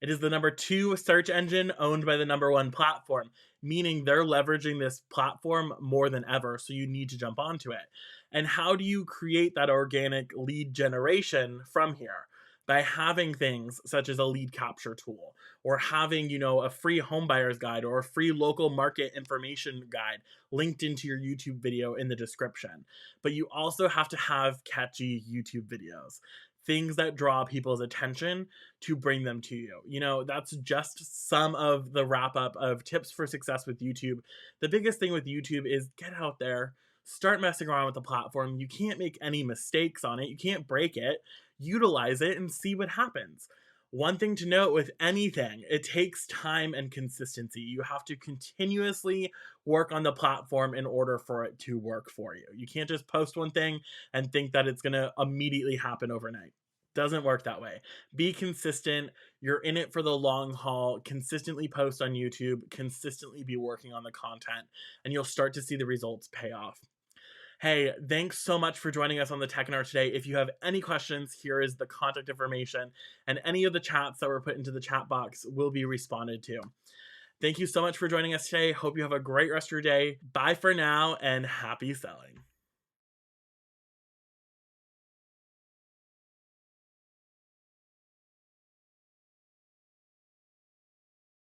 it is the number 2 search engine owned by the number 1 platform, meaning they're leveraging this platform more than ever. So you need to jump onto it. And how do you create that organic lead generation from here? By having things such as a lead capture tool, or having, a free homebuyer's guide or a free local market information guide linked into your YouTube video in the description. But you also have to have catchy YouTube videos, things that draw people's attention to bring them to you. That's just some of the wrap up of tips for success with YouTube. The biggest thing with YouTube is get out there, start messing around with the platform. You can't make any mistakes on it. You can't break it. Utilize it and see what happens. One thing to note with anything, it takes time and consistency. You have to continuously work on the platform in order for it to work for you. You can't just post one thing and think that it's going to immediately happen overnight. Doesn't work that way. Be consistent. You're in it for the long haul. Consistently post on YouTube, consistently be working on the content, and you'll start to see the results pay off. Hey, thanks so much for joining us on the Techinar today. If you have any questions, here is the contact information, and any of the chats that were put into the chat box will be responded to. Thank you so much for joining us today. Hope you have a great rest of your day. Bye for now, and happy selling.